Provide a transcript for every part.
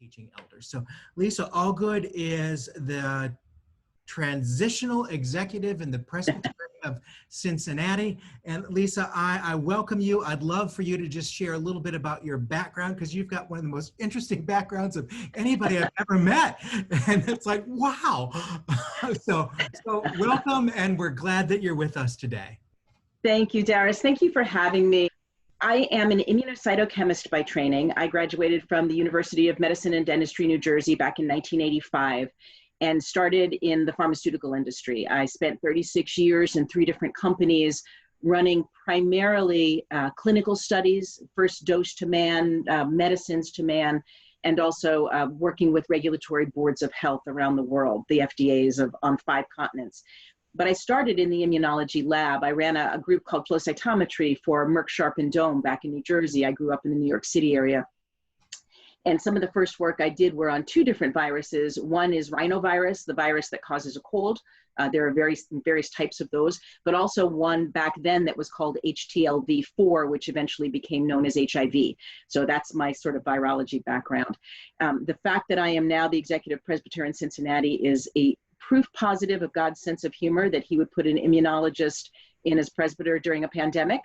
teaching elders. So Lissa Allgood is the transitional executive in the Presbytery of Cincinnati. And Lissa, I welcome you. I'd love for you to just share a little bit about your background, because you've got one of the most interesting backgrounds of anybody I've ever met. And it's like, wow. So welcome, and we're glad that you're with us today. Thank you, Darius. Thank you for having me. I am an immunocytochemist by training. I graduated from the University of Medicine and Dentistry, New Jersey back in 1985 and started in the pharmaceutical industry. I spent 36 years in 3 different companies running primarily clinical studies, first dose to man, medicines to man, and also working with regulatory boards of health around the world, the FDAs on 5 continents. But I started in the immunology lab. I ran a group called flow cytometry for Merck Sharp and Dohme back in New Jersey. I grew up in the New York City area. And some of the first work I did were on 2 different viruses. One is rhinovirus, the virus that causes a cold. There are various types of those, but also one back then that was called HTLV4, which eventually became known as HIV. So that's my sort of virology background. The fact that I am now the executive presbyter in Cincinnati is a proof positive of God's sense of humor, that he would put an immunologist in as presbyter during a pandemic.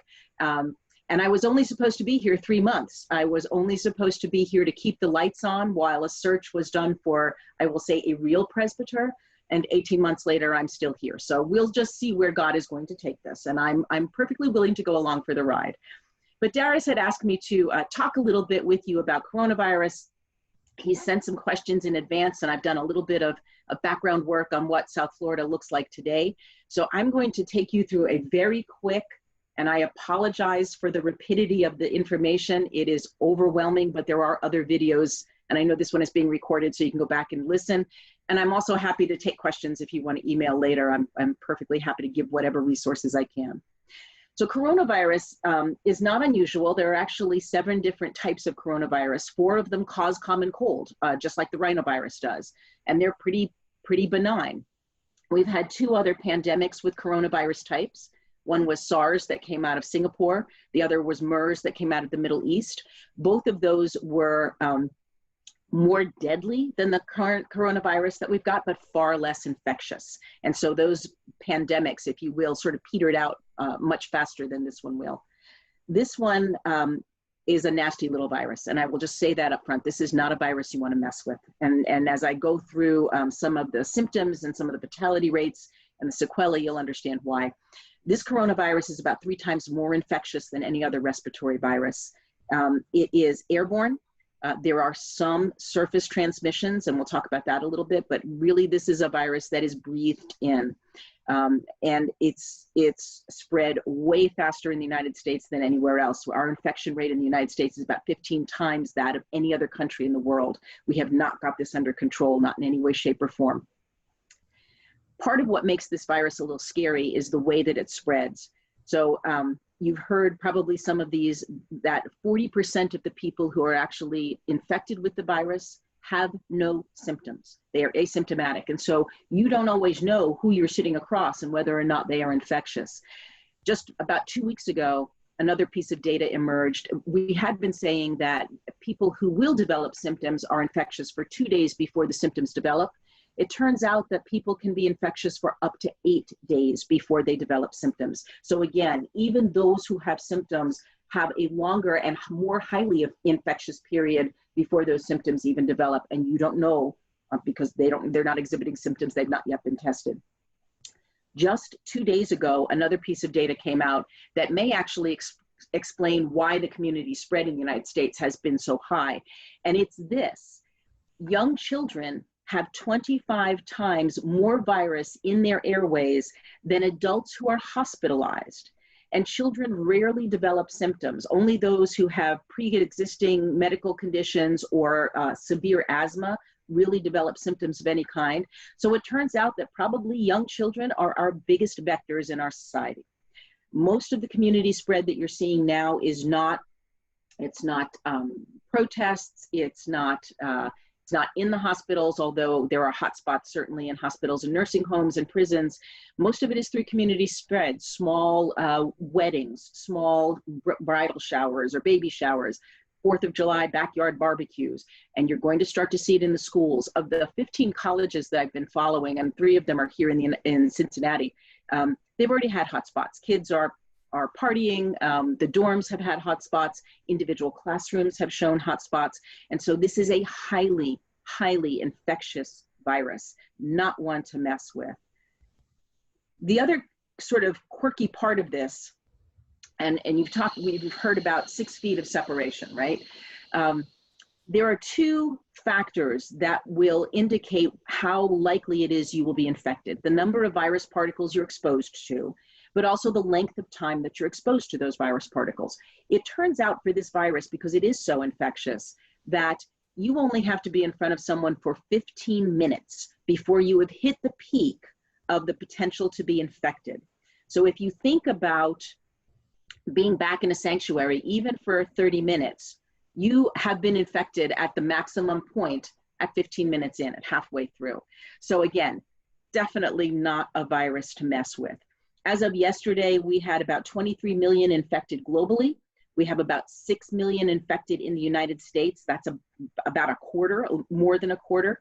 And I was only supposed to be here 3 months. I was only supposed to be here to keep the lights on while a search was done for, I will say, a real presbyter. And 18 months later, I'm still here. So we'll just see where God is going to take this. And I'm perfectly willing to go along for the ride. But Darius had asked me to talk a little bit with you about coronavirus. He sent some questions in advance, and I've done a little bit of background work on what South Florida looks like today. So I'm going to take you through a very quick, and I apologize for the rapidity of the information. It is overwhelming, but there are other videos, and I know this one is being recorded, so you can go back and listen. And I'm also happy to take questions if you want to email later. I'm perfectly happy to give whatever resources I can. So coronavirus is not unusual. There are actually 7 different types of coronavirus. 4 of them cause common cold, just like the rhinovirus does. And they're pretty benign. We've had 2 other pandemics with coronavirus types. One was SARS that came out of Singapore. The other was MERS that came out of the Middle East. Both of those were more deadly than the current coronavirus that we've got, but far less infectious. And so those pandemics, if you will, sort of petered out much faster than this one will. This one is a nasty little virus, and I will just say that up front. This is not a virus you want to mess with. And as I go through some of the symptoms and some of the fatality rates and the sequelae, you'll understand why. This coronavirus is about 3 times more infectious than any other respiratory virus. It is airborne. There are some surface transmissions, and we'll talk about that a little bit, but really this is a virus that is breathed in. And it's spread way faster in the United States than anywhere else. Our infection rate in the United States is about 15 times that of any other country in the world. We have not got this under control, not in any way, shape, or form. Part of what makes this virus a little scary is the way that it spreads. So you've heard probably some of these, that 40% of the people who are actually infected with the virus have no symptoms. They are asymptomatic. And so you don't always know who you're sitting across and whether or not they are infectious. Just about 2 weeks ago, another piece of data emerged. We had been saying that people who will develop symptoms are infectious for 2 days before the symptoms develop. It turns out that people can be infectious for up to 8 days before they develop symptoms. So again, even those who have symptoms have a longer and more highly infectious period before those symptoms even develop, and you don't know because they're not exhibiting symptoms, they've not yet been tested. Just 2 days ago, another piece of data came out that may actually explain why the community spread in the United States has been so high. And it's this: young children have 25 times more virus in their airways than adults who are hospitalized. And children rarely develop symptoms. Only those who have pre-existing medical conditions or severe asthma really develop symptoms of any kind. So it turns out that probably young children are our biggest vectors in our society. Most of the community spread that you're seeing now is not, it's not protests, it's not in the hospitals, although there are hotspots certainly in hospitals and nursing homes and prisons. Most of it is through community spread, small weddings, small bridal showers or baby showers, 4th of July backyard barbecues, and you're going to start to see it in the schools. Of the 15 colleges that I've been following, and 3 of them are here in Cincinnati, they've already had hotspots. Kids are partying, the dorms have had hotspots, individual classrooms have shown hotspots, and so this is a highly, highly infectious virus, not one to mess with. The other sort of quirky part of this, and we've heard about 6 feet of separation, right? There are 2 factors that will indicate how likely it is you will be infected: the number of virus particles you're exposed to, but also the length of time that you're exposed to those virus particles. It turns out for this virus, because it is so infectious, that you only have to be in front of someone for 15 minutes before you have hit the peak of the potential to be infected. So if you think about being back in a sanctuary, even for 30 minutes, you have been infected at the maximum point at 15 minutes in, at halfway through. So again, definitely not a virus to mess with. As of yesterday, we had about 23 million infected globally. We have about 6 million infected in the United States. That's about a quarter, more than a quarter.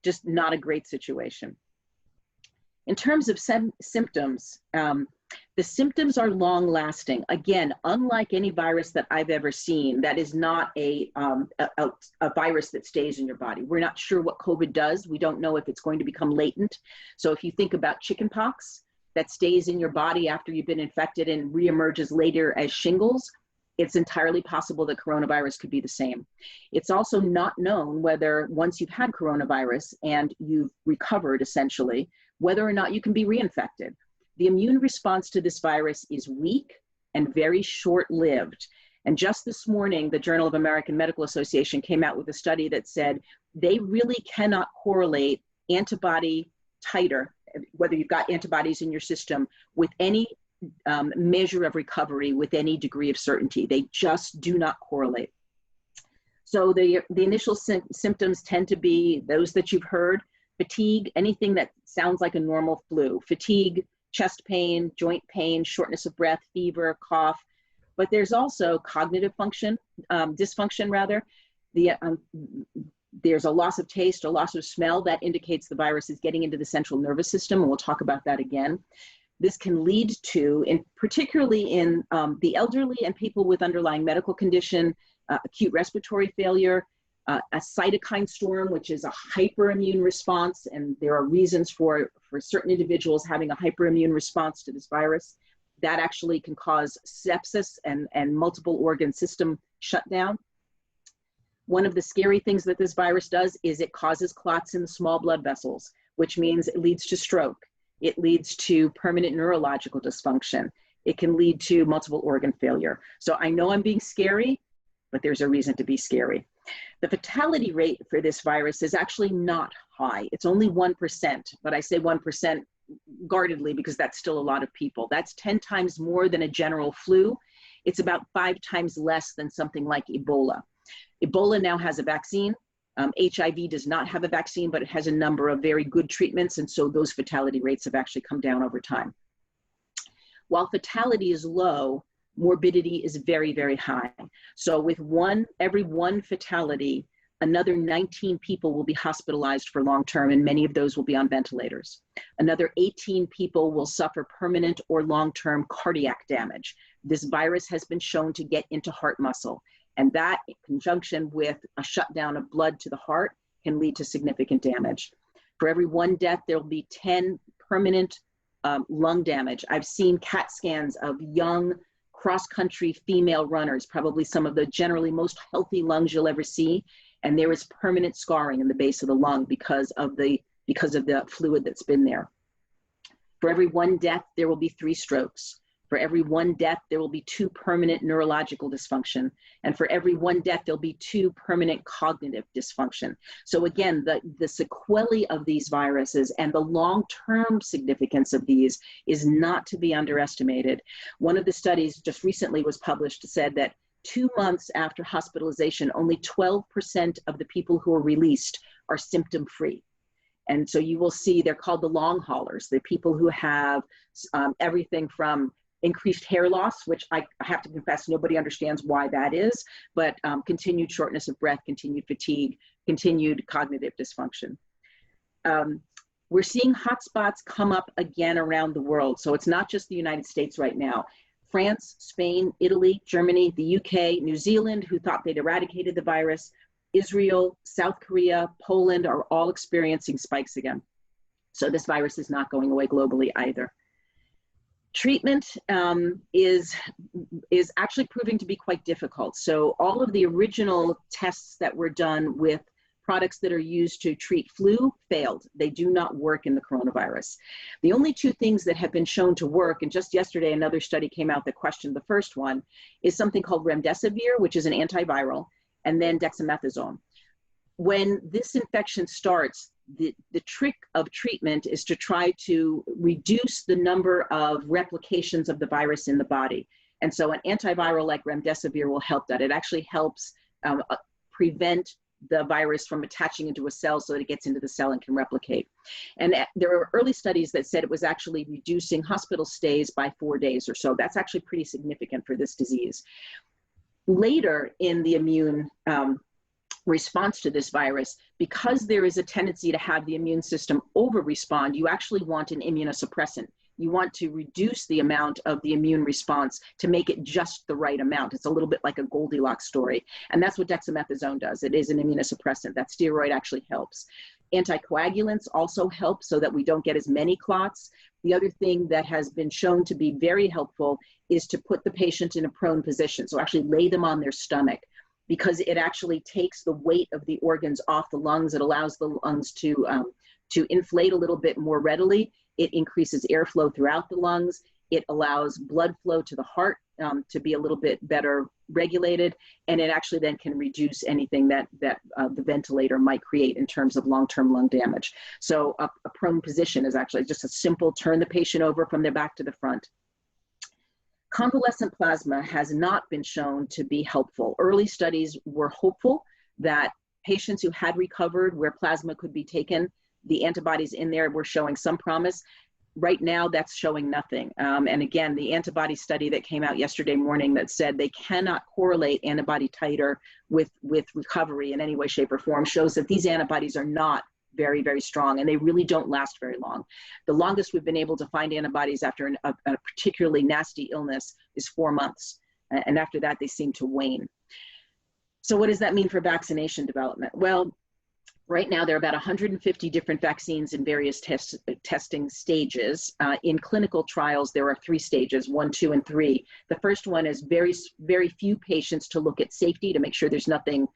Just not a great situation. In terms of symptoms, the symptoms are long lasting. Again, unlike any virus that I've ever seen, that is not a virus that stays in your body. We're not sure what COVID does. We don't know if it's going to become latent. So if you think about chickenpox, that stays in your body after you've been infected and reemerges later as shingles, it's entirely possible that coronavirus could be the same. It's also not known whether, once you've had coronavirus and you've recovered essentially, whether or not you can be reinfected. The immune response to this virus is weak and very short-lived. And just this morning, the Journal of American Medical Association came out with a study that said they really cannot correlate antibody titer, whether you've got antibodies in your system, with any measure of recovery with any degree of certainty. They just do not correlate. So the initial symptoms tend to be those that you've heard: fatigue, anything that sounds like a normal flu, fatigue, chest pain, joint pain, shortness of breath, fever, cough. But there's also cognitive function, dysfunction rather. There's a loss of taste, a loss of smell that indicates the virus is getting into the central nervous system, and we'll talk about that again. This can lead to, particularly in the elderly and people with underlying medical condition, acute respiratory failure, a cytokine storm, which is a hyperimmune response, and there are reasons for certain individuals having a hyperimmune response to this virus. That actually can cause sepsis and multiple organ system shutdown. One of the scary things that this virus does is it causes clots in the small blood vessels, which means it leads to stroke. It leads to permanent neurological dysfunction. It can lead to multiple organ failure. So I know I'm being scary, but there's a reason to be scary. The fatality rate for this virus is actually not high. It's only 1%, but I say 1% guardedly because that's still a lot of people. That's 10 times more than a general flu. It's about 5 times less than something like Ebola. Ebola now has a vaccine. HIV does not have a vaccine, but it has a number of very good treatments, and so those fatality rates have actually come down over time. While fatality is low, morbidity is very, very high. So with every one fatality, another 19 people will be hospitalized for long-term, and many of those will be on ventilators. Another 18 people will suffer permanent or long-term cardiac damage. This virus has been shown to get into heart muscle, and that, in conjunction with a shutdown of blood to the heart, can lead to significant damage. For every 1 death, there will be 10 permanent lung damage. I've seen CAT scans of young cross-country female runners, probably some of the generally most healthy lungs you'll ever see, and there is permanent scarring in the base of the lung because of the fluid that's been there. For every 1 death, there will be 3 strokes. For every 1 death, there will be 2 permanent neurological dysfunction. And for every 1 death, there'll be 2 permanent cognitive dysfunction. So again, the sequelae of these viruses and the long-term significance of these is not to be underestimated. One of the studies just recently was published said that 2 months after hospitalization, only 12% of the people who are released are symptom-free. And so you will see they're called the long haulers, the people who have everything from increased hair loss, which I have to confess, nobody understands why that is, but continued shortness of breath, continued fatigue, continued cognitive dysfunction. We're seeing hotspots come up again around the world. So it's not just the United States right now. France, Spain, Italy, Germany, the UK, New Zealand, who thought they'd eradicated the virus, Israel, South Korea, Poland are all experiencing spikes again. So this virus is not going away globally either. Treatment is actually proving to be quite difficult. So all of the original tests that were done with products that are used to treat flu failed. They do not work in the coronavirus. The only two things that have been shown to work, and just yesterday another study came out that questioned the first one, is something called remdesivir, which is an antiviral, and then dexamethasone. When this infection starts, the trick of treatment is to try to reduce the number of replications of the virus in the body. And so an antiviral like remdesivir will help that. It actually helps prevent the virus from attaching into a cell so that it gets into the cell and can replicate. And there were early studies that said it was actually reducing hospital stays by 4 days or so. That's actually pretty significant for this disease. Later in the immune response to this virus, because there is a tendency to have the immune system over-respond, you actually want an immunosuppressant. You want to reduce the amount of the immune response to make it just the right amount. It's a little bit like a Goldilocks story. And that's what dexamethasone does. It is an immunosuppressant. That steroid actually helps. Anticoagulants also help so that we don't get as many clots. The other thing that has been shown to be very helpful is to put the patient in a prone position. So actually lay them on their stomach, because it actually takes the weight of the organs off the lungs. It allows the lungs to inflate a little bit more readily. It increases airflow throughout the lungs. It allows blood flow to the heart to be a little bit better regulated. And it actually then can reduce anything that the ventilator might create in terms of long-term lung damage. So a prone position is actually just a simple turn the patient over from their back to the front. Convalescent plasma has not been shown to be helpful. Early studies were hopeful that patients who had recovered where plasma could be taken, the antibodies in there were showing some promise. Right now, that's showing nothing. And again, the antibody study that came out yesterday morning that said they cannot correlate antibody titer with recovery in any way, shape, or form shows that these antibodies are not very, very strong, and they really don't last very long. The longest we've been able to find antibodies after a particularly nasty illness is 4 months. And after that, they seem to wane. So what does that mean for vaccination development? Well, right now, there are about 150 different vaccines in various testing stages. In clinical trials, there are 3 stages, 1, 2, and 3. The first one is very, very few patients to look at safety to make sure there's nothing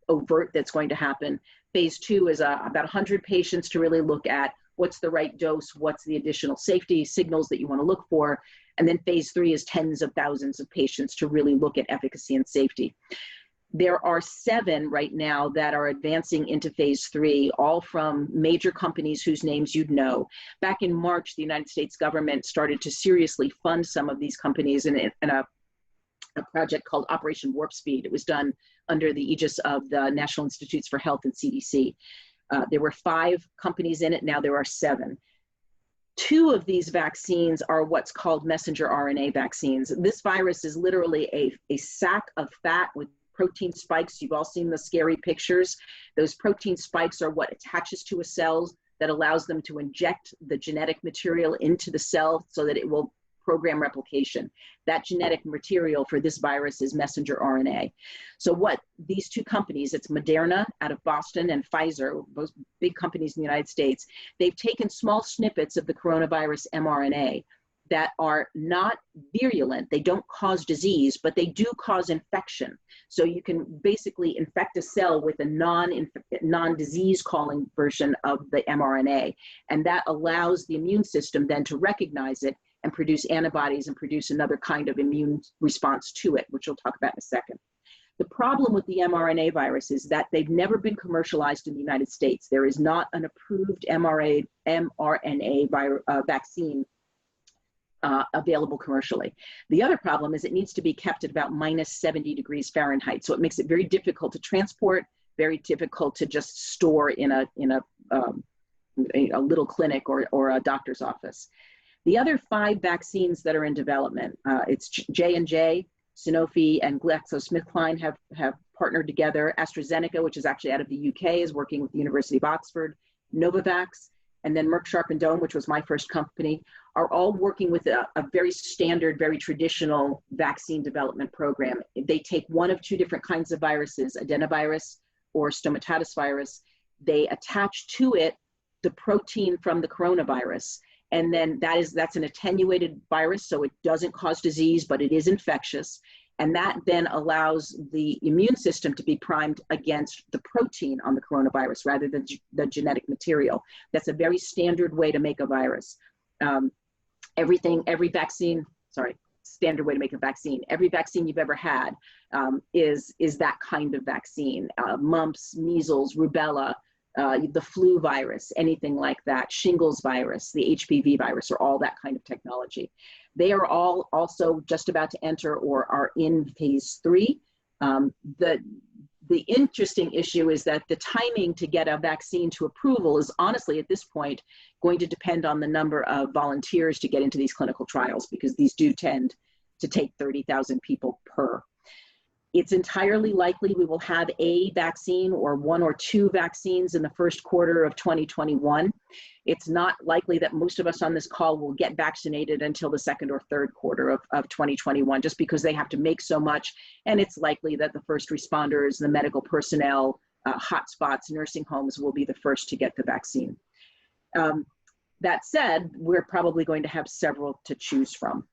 overt that's going to happen. Phase 2 is about 100 patients to really look at what's the right dose, what's the additional safety signals that you want to look for. And then phase 3 is tens of thousands of patients to really look at efficacy and safety. There are 7 right now that are advancing into phase 3, all from major companies whose names you'd know. Back in March, the United States government started to seriously fund some of these companies in a project called Operation Warp Speed. It was done under the aegis of the National Institutes for Health and CDC. There were 5 companies in it, now there are 7. 2 of these vaccines are what's called messenger RNA vaccines. This virus is literally a sack of fat with protein spikes. You've all seen the scary pictures. Those protein spikes are what attaches to a cell that allows them to inject the genetic material into the cell so that it will program replication. That genetic material for this virus is messenger RNA. So what these 2 companies, it's Moderna out of Boston and Pfizer, both big companies in the United States, they've taken small snippets of the coronavirus mRNA that are not virulent. They don't cause disease, but they do cause infection. So you can basically infect a cell with a non-disease calling version of the mRNA. And that allows the immune system then to recognize it and produce antibodies and produce another kind of immune response to it, which we'll talk about in a second. The problem with the mRNA virus is that they've never been commercialized in the United States. There is not an approved mRNA vaccine available commercially. The other problem is it needs to be kept at about -70 degrees Fahrenheit. So it makes it very difficult to transport, very difficult to just store in a little clinic or a doctor's office. The other 5 vaccines that are in development, it's J&J, Sanofi, and GlaxoSmithKline have partnered together. AstraZeneca, which is actually out of the UK, is working with the University of Oxford. Novavax, and then Merck Sharp and Dohme, which was my first company, are all working with a very standard, very traditional vaccine development program. They take one of 2 different kinds of viruses, adenovirus or stomatitis virus. They attach to it the protein from the coronavirus. And then that's an attenuated virus, so it doesn't cause disease, but it is infectious. And that then allows the immune system to be primed against the protein on the coronavirus rather than the genetic material. That's a very standard way to make a virus. Standard way to make a vaccine. Every vaccine you've ever had is that kind of vaccine. Mumps, measles, rubella, the flu virus, anything like that, shingles virus, the HPV virus, or all that kind of technology. They are all also just about to enter or are in phase 3. The interesting issue is that the timing to get a vaccine to approval is honestly at this point going to depend on the number of volunteers to get into these clinical trials, because these do tend to take 30,000 people per. It's entirely likely we will have a vaccine or 1 or 2 vaccines in the first quarter of 2021. It's not likely that most of us on this call will get vaccinated until the 2nd or 3rd quarter of 2021, just because they have to make so much. And it's likely that the first responders, the medical personnel, hotspots, nursing homes will be the first to get the vaccine. That said, we're probably going to have several to choose from.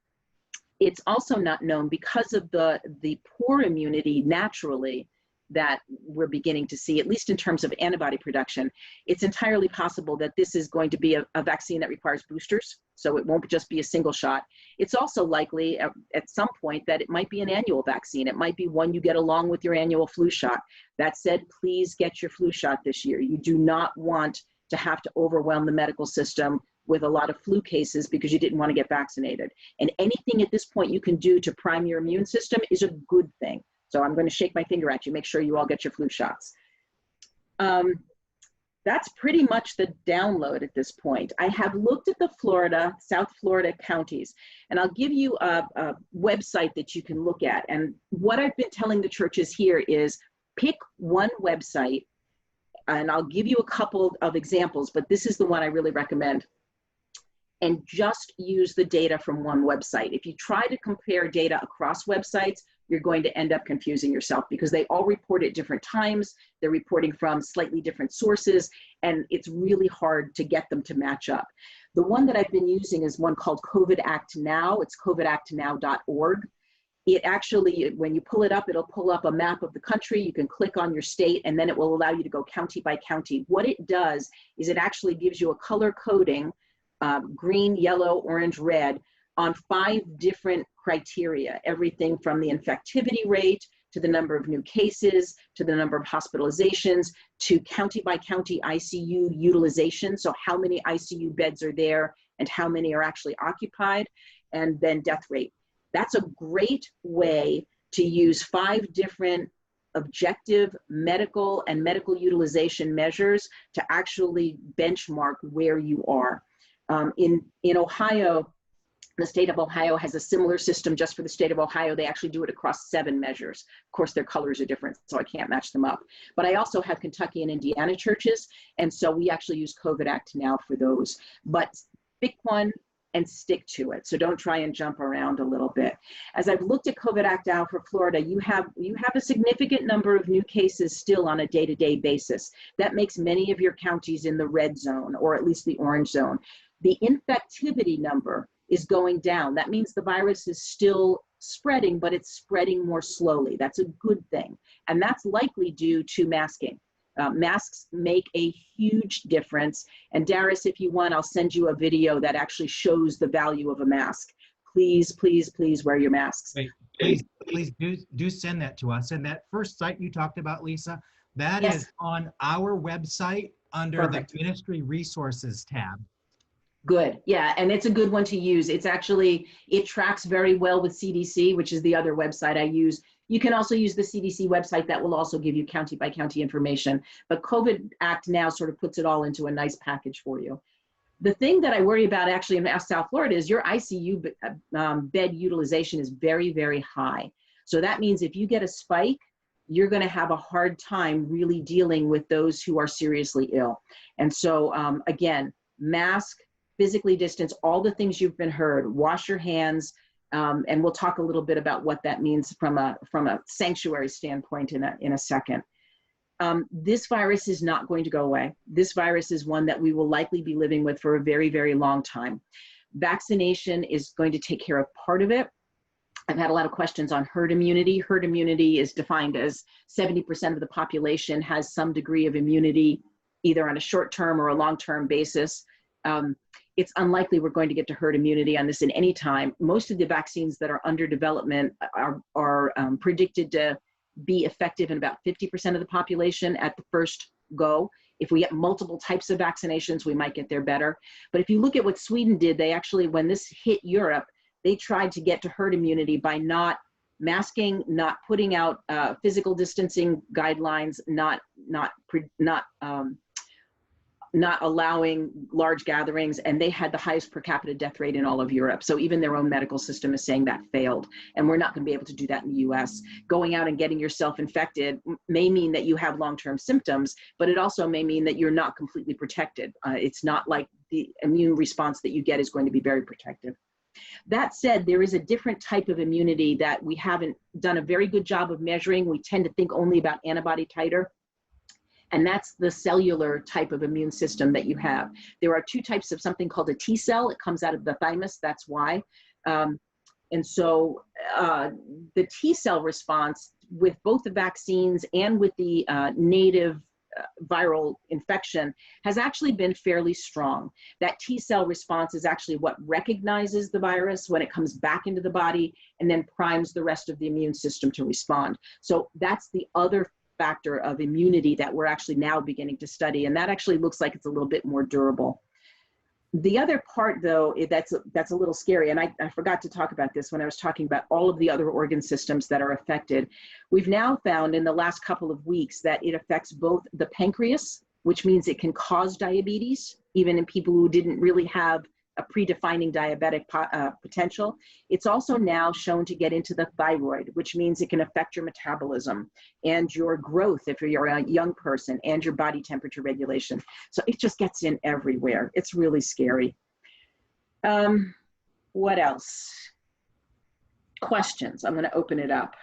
It's also not known, because of the poor immunity naturally that we're beginning to see, at least in terms of antibody production, it's entirely possible that this is going to be a vaccine that requires boosters, so it won't just be a single shot. It's also likely at some point that it might be an annual vaccine. It might be one you get along with your annual flu shot. That said, please get your flu shot this year. You do not want to have to overwhelm the medical system with a lot of flu cases because you didn't want to get vaccinated. And anything at this point you can do to prime your immune system is a good thing. So I'm going to shake my finger at you. Make sure you all get your flu shots. That's pretty much the download at this point. I have looked at the South Florida counties, and I'll give you a website that you can look at. And what I've been telling the churches here is pick one website, and I'll give you a couple of examples, but this is the one I really recommend. And just use the data from one website. If you try to compare data across websites, you're going to end up confusing yourself, because they all report at different times. They're reporting from slightly different sources, and it's really hard to get them to match up. The one that I've been using is one called COVID Act Now. It's covidactnow.org. It actually, when you pull it up, it'll pull up a map of the country. You can click on your state, and then it will allow you to go county by county. What it does is it actually gives you a color coding, green, yellow, orange, red, on 5 different criteria, everything from the infectivity rate to the number of new cases, to the number of hospitalizations, to county by county ICU utilization. So how many ICU beds are there and how many are actually occupied, and then death rate. That's a great way to use 5 different objective medical and medical utilization measures to actually benchmark where you are. In Ohio, the state of Ohio has a similar system just for the state of Ohio. They actually do it across 7 measures. Of course, their colors are different, so I can't match them up. But I also have Kentucky and Indiana churches, and so we actually use COVID Act Now for those. But pick one and stick to it. So don't try and jump around a little bit. As I've looked at COVID Act Now for Florida, you have a significant number of new cases still on a day-to-day basis. That makes many of your counties in the red zone, or at least the orange zone. The infectivity number is going down. That means the virus is still spreading, but it's spreading more slowly. That's a good thing. And that's likely due to masking. Masks make a huge difference. And Darius, if you want, I'll send you a video that actually shows the value of a mask. Please, please, please wear your masks. Wait, please do send that to us. And that first site you talked about, Lisa, that Yes. is on our website under Perfect. the Ministry Resources tab. Good. Yeah. And it's a good one to use. It's actually, it tracks very well with CDC, which is the other website I use. You can also use the CDC website that will also give you county by county information. But COVID Act Now sort of puts it all into a nice package for you. The thing that I worry about actually in South Florida is your ICU bed utilization is very, very high. So that means if you get a spike, you're going to have a hard time really dealing with those who are seriously ill. And so again, mask, physically distance, all the things you've been heard, wash your hands, and we'll talk a little bit about what that means from a sanctuary standpoint in a second. This virus is not going to go away. This virus is one that we will likely be living with for a very, very long time. Vaccination is going to take care of part of it. I've had a lot of questions on herd immunity. Herd immunity is defined as 70% of the population has some degree of immunity, either on a short-term or a long-term basis. It's unlikely we're going to get to herd immunity on this in any time. Most of the vaccines that are under development are predicted to be effective in about 50% of the population at the first go. If we get multiple types of vaccinations, we might get there better. But if you look at what Sweden did, they actually, when this hit Europe, they tried to get to herd immunity by not masking, not putting out physical distancing guidelines, not allowing large gatherings, and they had the highest per capita death rate in all of Europe. So even their own medical system is saying that failed, and we're not going to be able to do that in the US. Going out and getting yourself infected may mean that you have long-term symptoms, but it also may mean that you're not completely protected. It's not like the immune response that you get is going to be very protective. That said, there is a different type of immunity that we haven't done a very good job of measuring. We tend to think only about antibody titer. And that's the cellular type of immune system that you have. There are two types of something called a T cell. It comes out of the thymus, that's why. And so the T cell response with both the vaccines and with the native viral infection has actually been fairly strong. That T cell response is actually what recognizes the virus when it comes back into the body and then primes the rest of the immune system to respond. So that's the other factor of immunity that we're actually now beginning to study, and that actually looks like it's a little bit more durable. The other part, though, that's a little scary, and I forgot to talk about this when I was talking about all of the other organ systems that are affected. We've now found in the last couple of weeks that it affects both the pancreas, which means it can cause diabetes, even in people who didn't really have a predefining diabetic potential. It's also now shown to get into the thyroid, which means it can affect your metabolism and your growth if you're a young person, and your body temperature regulation. So it just gets in everywhere. It's really scary. What else? Questions? I'm going to open it up.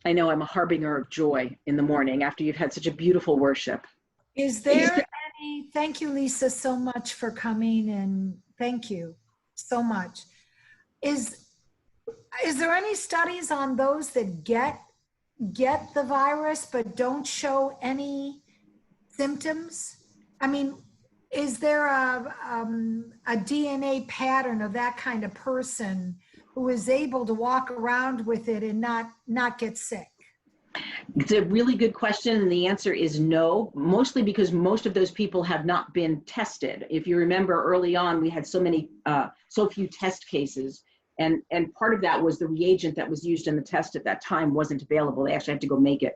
I know I'm a harbinger of joy in the morning after you've had such a beautiful worship. Is there any, thank you, Lisa, so much for coming, and thank you so much. Is there any studies on those that get the virus but don't show any symptoms? I mean, is there a DNA pattern of that kind of person who is able to walk around with it and not get sick? It's a really good question, and the answer is no, mostly because most of those people have not been tested. If you remember early on, we had so few test cases, and part of that was the reagent that was used in the test at that time wasn't available. They actually had to go make it.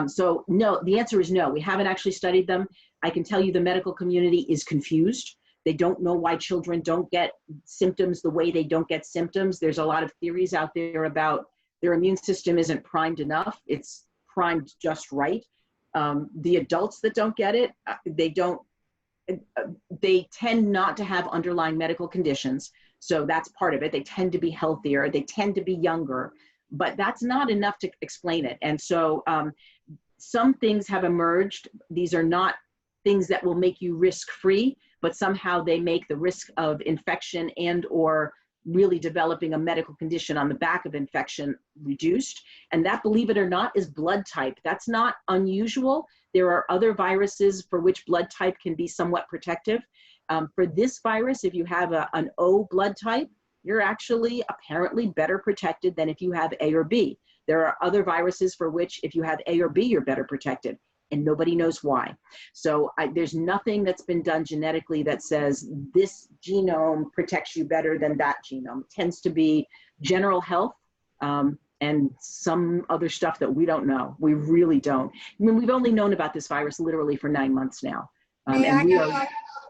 So no, the answer is no. We haven't actually studied them. I can tell you the medical community is confused. They don't know why children don't get symptoms the way they don't get symptoms. There's a lot of theories out there about their immune system isn't primed enough. It's primed just right. The adults that don't get it, they tend not to have underlying medical conditions. So that's part of it. They tend to be healthier. They tend to be younger, but that's not enough to explain it. And so some things have emerged. These are not things that will make you risk-free, but somehow they make the risk of infection and or really developing a medical condition on the back of infection reduced. And that, believe it or not, is blood type. That's not unusual. There are other viruses for which blood type can be somewhat protective. For this virus, if you have an O blood type, you're actually apparently better protected than if you have A or B. There are other viruses for which if you have A or B, you're better protected, and nobody knows why. So there's nothing that's been done genetically that says this genome protects you better than that genome. It tends to be general health and and some other stuff that we don't know. We really don't. I mean, we've only known about this virus literally for 9 months now. And we are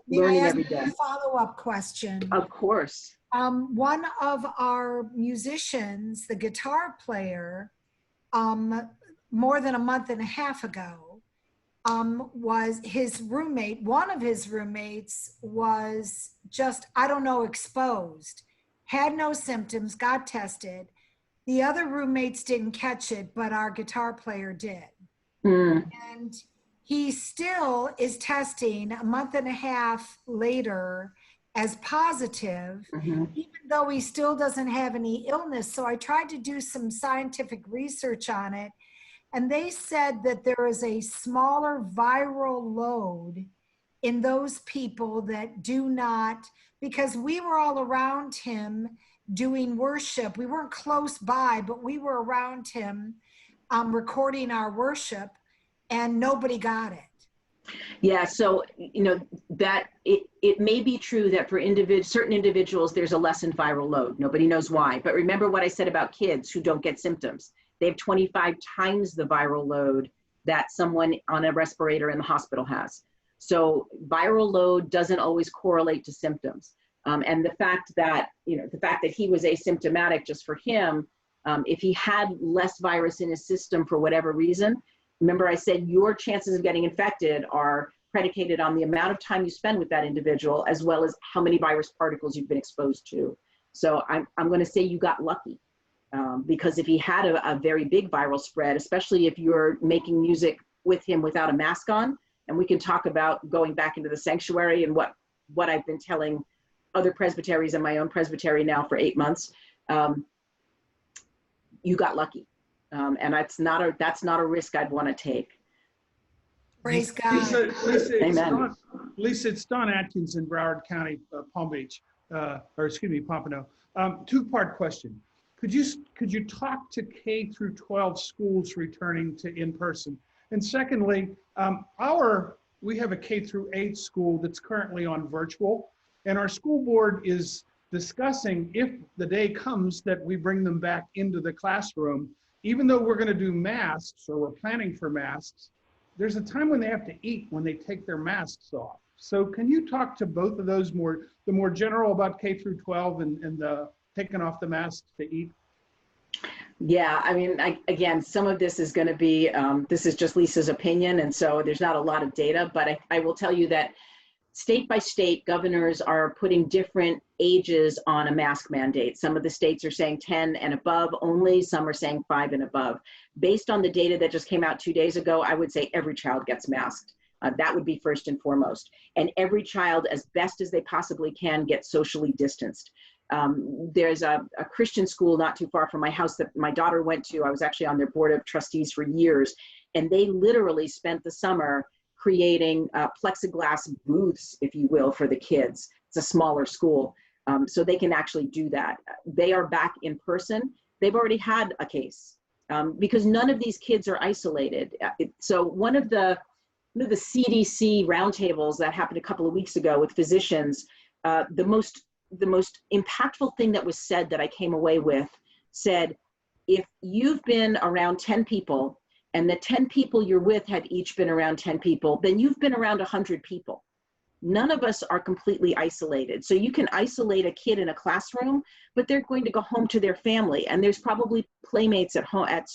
learning every day. A follow-up question? Of course. One of our musicians, the guitar player, more than a month and a half ago, was his roommate, one of his roommates was just, I don't know, exposed, had no symptoms, got tested. The other roommates didn't catch it, but our guitar player did. And he still is testing a month and a half later as positive, even though he still doesn't have any illness. So I tried to do some scientific research on it. And they said that there is a smaller viral load in those people that do not, because we were all around him doing worship. We weren't close by, but we were around him recording our worship, and nobody got it. Yeah, so, you know, that it may be true that for certain individuals, there's a lessened viral load. Nobody knows why. But remember what I said about kids who don't get symptoms. They have 25 times the viral load that someone on a respirator in the hospital has. So viral load doesn't always correlate to symptoms. And the fact that, you know, the fact that he was asymptomatic just for him, if he had less virus in his system for whatever reason, remember I said your chances of getting infected are predicated on the amount of time you spend with that individual, as well as how many virus particles you've been exposed to. So I'm going to say you got lucky. Because if he had a very big viral spread, especially if you're making music with him without a mask on, and we can talk about going back into the sanctuary and what I've been telling other presbyteries and my own presbytery now for 8 months, you got lucky. And that's not a risk I'd want to take. Praise God. Lissa, it's Don Atkins in Broward County, Palm Beach, Pompano. Two-part question. Could you talk to K through 12 schools returning to in-person? And secondly, we have a K through 8 school that's currently on virtual, and our school board is discussing if the day comes that we bring them back into the classroom, even though we're going to do masks, or we're planning for masks, there's a time when they have to eat when they take their masks off. So can you talk to both of those the more general about K through 12 and the taking off the masks to eat? Yeah, I mean, again, some of this is going to be, this is just Lisa's opinion, and so there's not a lot of data, but I will tell you that state by state, governors are putting different ages on a mask mandate. Some of the states are saying 10 and above only, some are saying 5 and above. Based on the data that just came out 2 days ago, I would say every child gets masked. That would be first and foremost. And every child, as best as they possibly can, get socially distanced. There's a Christian school not too far from my house that my daughter went to. I was actually on their board of trustees for years, and they literally spent the summer creating plexiglass booths, if you will, for the kids. It's a smaller school, so they can actually do that. They are back in person. They've already had a case because none of these kids are isolated. So one of the CDC roundtables that happened a couple of weeks ago with physicians, the most impactful thing that was said that I came away with said, if you've been around 10 people and the 10 people you're with have each been around 10 people, then you've been around 100 people. None of us are completely isolated. So you can isolate a kid in a classroom, but they're going to go home to their family, and there's probably playmates at home at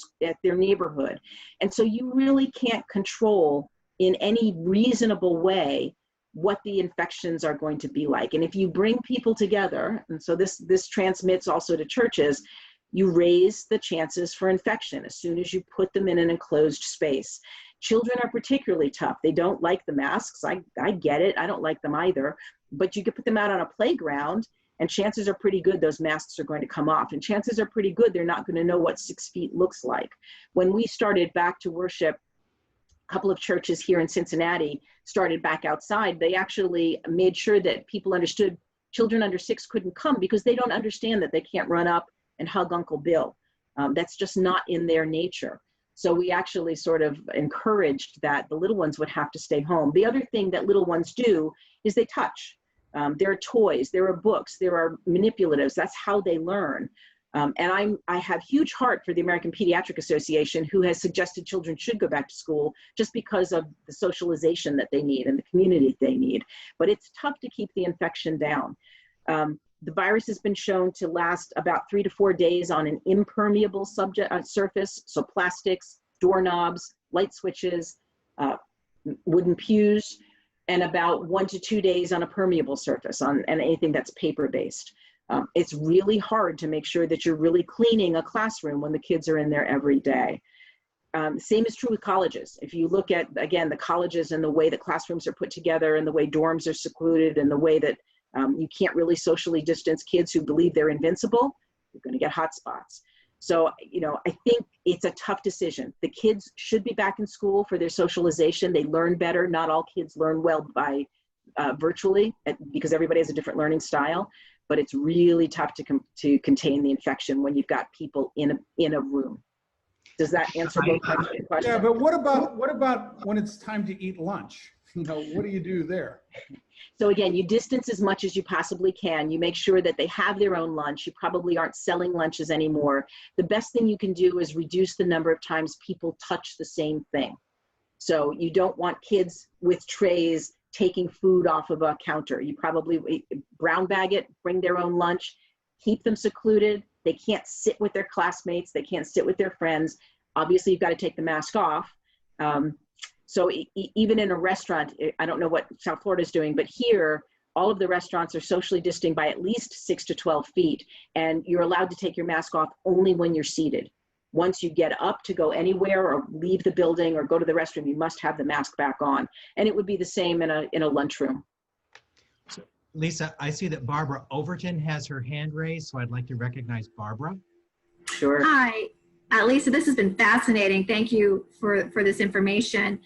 their neighborhood. And so you really can't control in any reasonable way what the infections are going to be like. And if you bring people together, and so this transmits also to churches, you raise the chances for infection as soon as you put them in an enclosed space. Children are particularly tough. They don't like the masks. I get it. I don't like them either. But you could put them out on a playground, and chances are pretty good those masks are going to come off. And chances are pretty good they're not going to know what 6 feet looks like. When we started back to worship, a couple of churches here in Cincinnati started back outside. They actually made sure that people understood children under 6 couldn't come because they don't understand that they can't run up and hug Uncle Bill. That's just not in their nature. So we actually sort of encouraged that the little ones would have to stay home. The other thing that little ones do is they touch. There are toys, there are books, there are manipulatives. That's how they learn. And I have huge heart for the American Pediatric Association, who has suggested children should go back to school just because of the socialization that they need and the community they need. But it's tough to keep the infection down. The virus has been shown to last about 3 to 4 days on an impermeable surface, so plastics, doorknobs, light switches, wooden pews, and about 1 to 2 days on a permeable surface, and anything that's paper-based. It's really hard to make sure that you're really cleaning a classroom when the kids are in there every day. Same is true with colleges. If you look at, again, the colleges and the way that classrooms are put together and the way dorms are secluded and the way that you can't really socially distance kids who believe they're invincible, you're going to get hot spots. So, you know, I think it's a tough decision. The kids should be back in school for their socialization. They learn better. Not all kids learn well by virtually, because everybody has a different learning style. But it's really tough to contain the infection when you've got people in a room. Does that answer both questions? Yeah, but what about when it's time to eat lunch? You know, what do you do there? So again, you distance as much as you possibly can. You make sure that they have their own lunch. You probably aren't selling lunches anymore. The best thing you can do is reduce the number of times people touch the same thing. So you don't want kids with trays taking food off of a counter. You probably brown bag it, bring their own lunch, keep them secluded. They can't sit with their classmates. They can't sit with their friends. Obviously, you've got to take the mask off. So even in a restaurant, I don't know what South Florida is doing, but here, all of the restaurants are socially distancing by at least 6 to 12 feet, and you're allowed to take your mask off only when you're seated. Once you get up to go anywhere or leave the building or go to the restroom, you must have the mask back on. And it would be the same in a lunchroom. So, Lisa, I see that Barbara Overton has her hand raised, so I'd like to recognize Barbara. Sure. Hi, Lisa, this has been fascinating. Thank you for this information.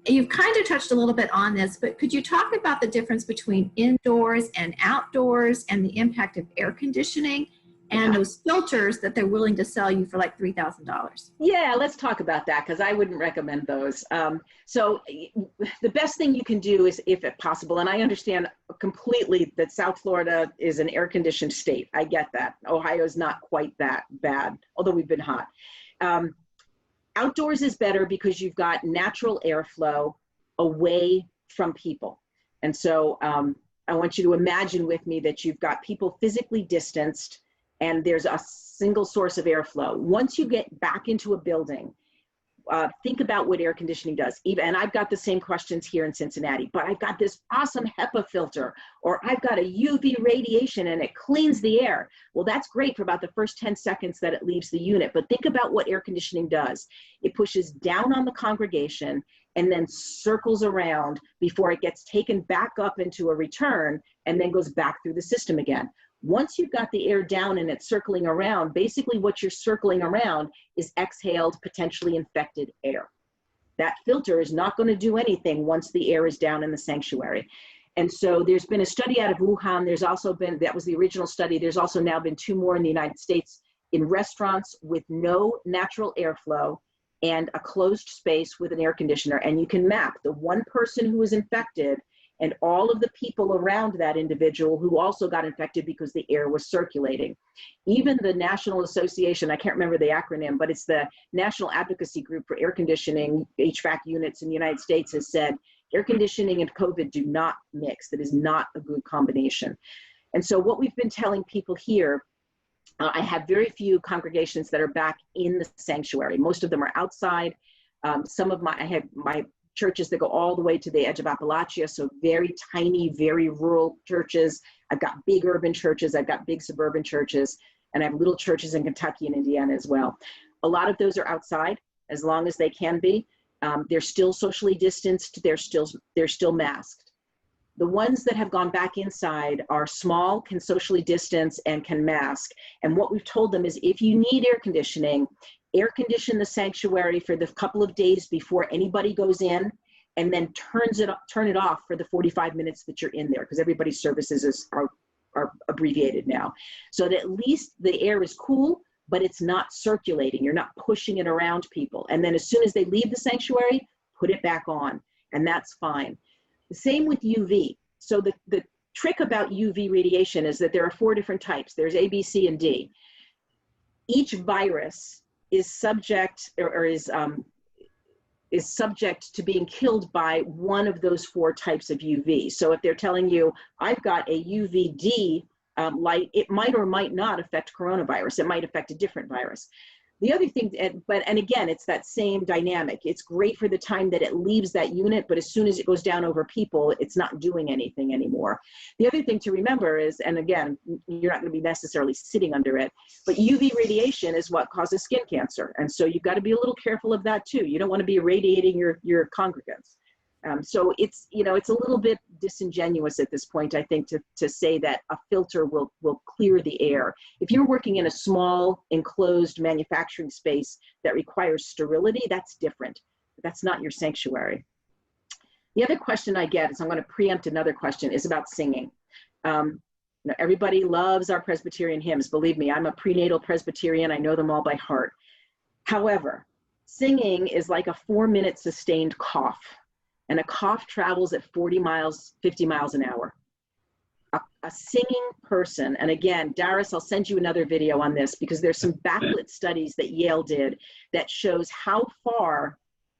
You've kind of touched a little bit on this, but could you talk about the difference between indoors and outdoors and the impact of air conditioning and those filters that they're willing to sell you for like $3,000? Yeah, let's talk about that, because I wouldn't recommend those. So the best thing you can do is, if possible, and I understand completely that South Florida is an air-conditioned state. I get that. Ohio's not quite that bad, although we've been hot. Outdoors is better because you've got natural airflow away from people. And so I want you to imagine with me that you've got people physically distanced and there's a single source of airflow. Once you get back into a building, think about what air conditioning does. And I've got the same questions here in Cincinnati, but I've got this awesome HEPA filter, or I've got a UV radiation and it cleans the air. Well, that's great for about the first 10 seconds that it leaves the unit, but think about what air conditioning does. It pushes down on the congregation and then circles around before it gets taken back up into a return and then goes back through the system again. Once you've got the air down and it's circling around, basically what you're circling around is exhaled, potentially infected air. That filter is not going to do anything once the air is down in the sanctuary. And so there's been a study out of Wuhan. There's also been, that was the original study. There's also now been 2 more in the United States in restaurants with no natural airflow and a closed space with an air conditioner. And you can map the one person who was infected and all of the people around that individual who also got infected because the air was circulating. Even the National Association, I can't remember the acronym, but it's the National Advocacy Group for Air Conditioning, HVAC units in the United States, has said air conditioning and COVID do not mix. That is not a good combination. And so what we've been telling people here, I have very few congregations that are back in the sanctuary. Most of them are outside. I have my churches that go all the way to the edge of Appalachia, so very tiny, very rural churches. I've got big urban churches, I've got big suburban churches, and I have little churches in Kentucky and Indiana as well. A lot of those are outside, as long as they can be. They're still socially distanced, they're still masked. The ones that have gone back inside are small, can socially distance, and can mask. And what we've told them is, if you need air conditioning, air condition the sanctuary for the couple of days before anybody goes in, and then turn it off for the 45 minutes that you're in there, because everybody's services are abbreviated now. So that at least the air is cool, but it's not circulating. You're not pushing it around people. And then as soon as they leave the sanctuary, put it back on, and that's fine. The same with UV. So the trick about UV radiation is that there are 4 different types. There's A, B, C, and D. each virus is subject is subject to being killed by one of those 4 types of UV. So if they're telling you, I've got a UVD light, it might or might not affect coronavirus. It might affect a different virus. The other thing, and again, it's that same dynamic. It's great for the time that it leaves that unit, but as soon as it goes down over people, it's not doing anything anymore. The other thing to remember is, and again, you're not going to be necessarily sitting under it, but UV radiation is what causes skin cancer. And so you've got to be a little careful of that too. You don't want to be irradiating your congregants. So it's, you know, it's a little bit disingenuous at this point, I think, to say that a filter will clear the air. If you're working in a small enclosed manufacturing space that requires sterility, that's different. That's not your sanctuary. The other question I get is, I'm going to preempt another question, is about singing. You know, everybody loves our Presbyterian hymns. Believe me, I'm a prenatal Presbyterian. I know them all by heart. However, singing is like a 4-minute sustained cough. And a cough travels at 40 miles, 50 miles an hour. A singing person, and again, Darius, I'll send you another video on this because there's some backlit studies that Yale did that shows how far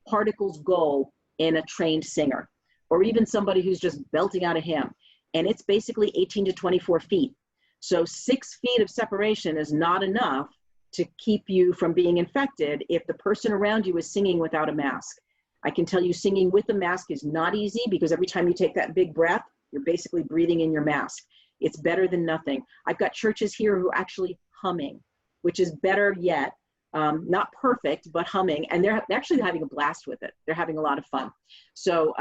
particles go in a trained singer, or even somebody who's just belting out a hymn. And it's basically 18 to 24 feet. So 6 feet of separation is not enough to keep you from being infected if the person around you is singing without a mask. I can tell you singing with a mask is not easy because every time you take that big breath, you're basically breathing in your mask. It's better than nothing. I've got churches here who are actually humming, which is better yet. Not perfect, but humming. And they're actually having a blast with it. They're having a lot of fun. So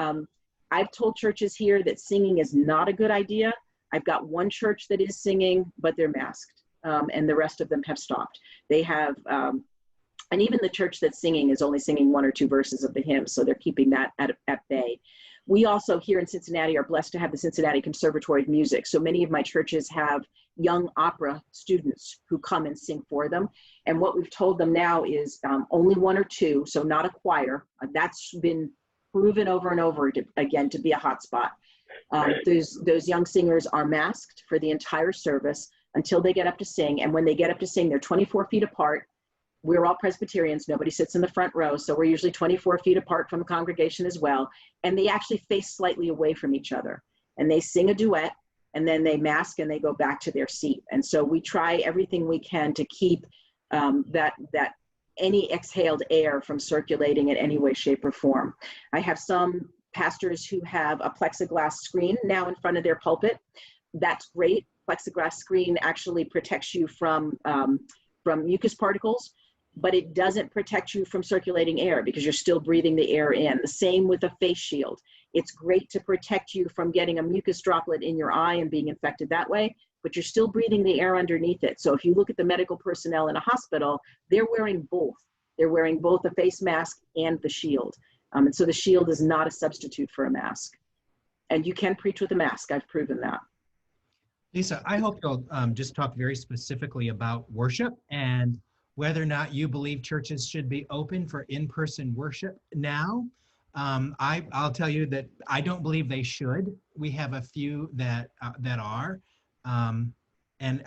I've told churches here that singing is not a good idea. I've got one church that is singing, but they're masked. And the rest of them have stopped. They have, and even the church that's singing is only singing 1 or 2 verses of the hymn, so they're keeping that at bay. We also here in Cincinnati are blessed to have the Cincinnati Conservatory of Music. So many of my churches have young opera students who come and sing for them. And what we've told them now is only 1 or 2, so not a choir. That's been proven over and over again to be a hotspot. Those young singers are masked for the entire service until they get up to sing. And when they get up to sing, they're 24 feet apart. We're all Presbyterians. Nobody sits in the front row. So we're usually 24 feet apart from the congregation as well. And they actually face slightly away from each other. And they sing a duet, and then they mask and they go back to their seat. And so we try everything we can to keep that any exhaled air from circulating in any way, shape, or form. I have some pastors who have a plexiglass screen now in front of their pulpit. That's great. Plexiglass screen actually protects you from mucus particles, but it doesn't protect you from circulating air because you're still breathing the air in. The same with a face shield. It's great to protect you from getting a mucus droplet in your eye and being infected that way, but you're still breathing the air underneath it. So if you look at the medical personnel in a hospital, they're wearing both. They're wearing both a face mask and the shield. And so the shield is not a substitute for a mask. And you can preach with a mask. I've proven that. Lissa, I hope you'll just talk very specifically about worship and whether or not you believe churches should be open for in-person worship now. I'll tell you that I don't believe they should. We have a few that are. And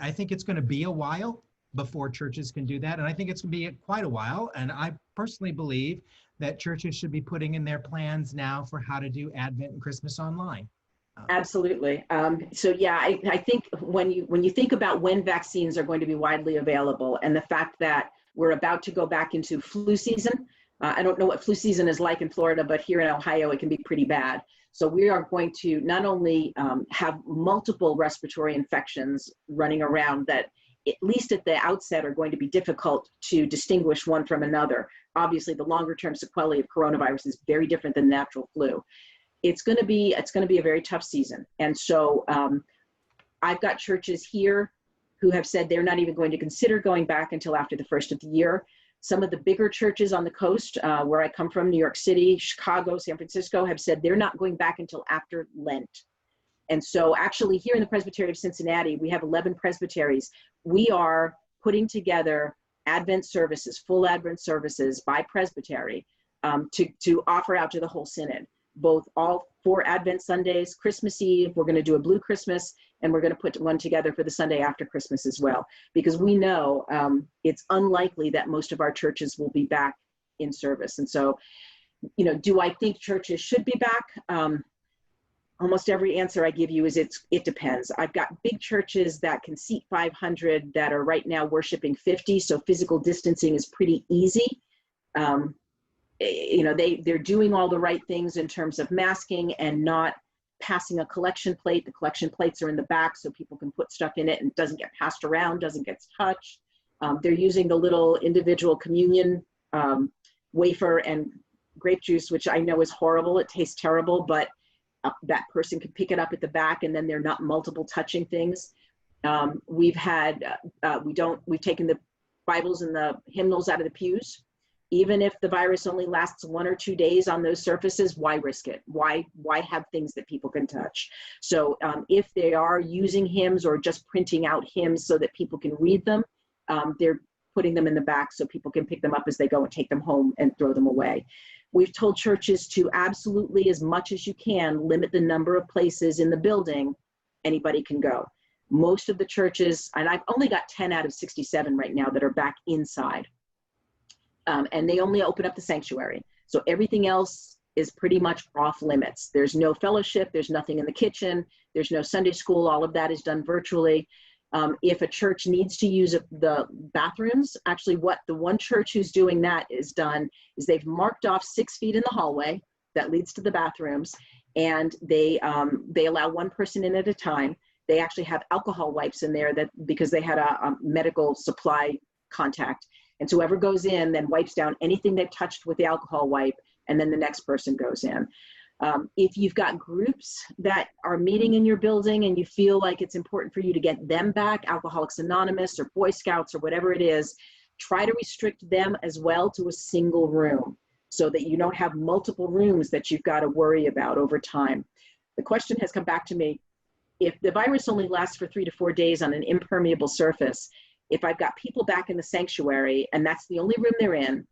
I think it's going to be a while before churches can do that. And I think it's going to be quite a while. And I personally believe that churches should be putting in their plans now for how to do Advent and Christmas online. Absolutely. So yeah, I think when you think about when vaccines are going to be widely available and the fact that we're about to go back into flu season, I don't know what flu season is like in Florida, but here in Ohio, it can be pretty bad. So we are going to not only have multiple respiratory infections running around that, at least at the outset, are going to be difficult to distinguish one from another. Obviously, the longer term sequelae of coronavirus is very different than natural flu. It's going to be a very tough season. And so I've got churches here who have said they're not even going to consider going back until after the first of the year. Some of the bigger churches on the coast, where I come from, New York City, Chicago, San Francisco, have said they're not going back until after Lent. And so actually here in the Presbytery of Cincinnati, we have 11 presbyteries. We are putting together Advent services, full Advent services by presbytery to offer out to the whole synod. both all 4 Advent Sundays, Christmas Eve, we're going to do a Blue Christmas, and we're going to put one together for the Sunday after Christmas as well, because we know it's unlikely that most of our churches will be back in service. And so, you know, do I think churches should be back? Almost every answer I give you is it depends. I've got big churches that can seat 500 that are right now worshiping 50, so physical distancing is pretty easy. You know, they're doing all the right things in terms of masking and not passing a collection plate. The collection plates are in the back so people can put stuff in it and it doesn't get passed around, doesn't get touched. They're using the little individual communion wafer and grape juice, which I know is horrible. It tastes terrible, but that person can pick it up at the back and then they're not multiple touching things. We've taken the Bibles and the hymnals out of the pews. Even if the virus only lasts 1 or 2 days on those surfaces, why risk it? Why have things that people can touch? So if they are using hymns or just printing out hymns so that people can read them, they're putting them in the back so people can pick them up as they go and take them home and throw them away. We've told churches to absolutely, as much as you can, limit the number of places in the building anybody can go. Most of the churches, and I've only got 10 out of 67 right now that are back inside. And they only open up the sanctuary. So everything else is pretty much off limits. There's no fellowship, there's nothing in the kitchen, there's no Sunday school, all of that is done virtually. If a church needs to use the bathrooms, actually what the one church who's doing that is done is they've marked off 6 feet in the hallway that leads to the bathrooms, and they allow one person in at a time. They actually have alcohol wipes in there because they had a medical supply contact. And so whoever goes in then wipes down anything they've touched with the alcohol wipe, and then the next person goes in. If you've got groups that are meeting in your building and you feel like it's important for you to get them back, Alcoholics Anonymous or Boy Scouts or whatever it is, try to restrict them as well to a single room so that you don't have multiple rooms that you've got to worry about over time. The question has come back to me, if the virus only lasts for 3 to 4 days on an impermeable surface, if I've got people back in the sanctuary and that's the only room they're in,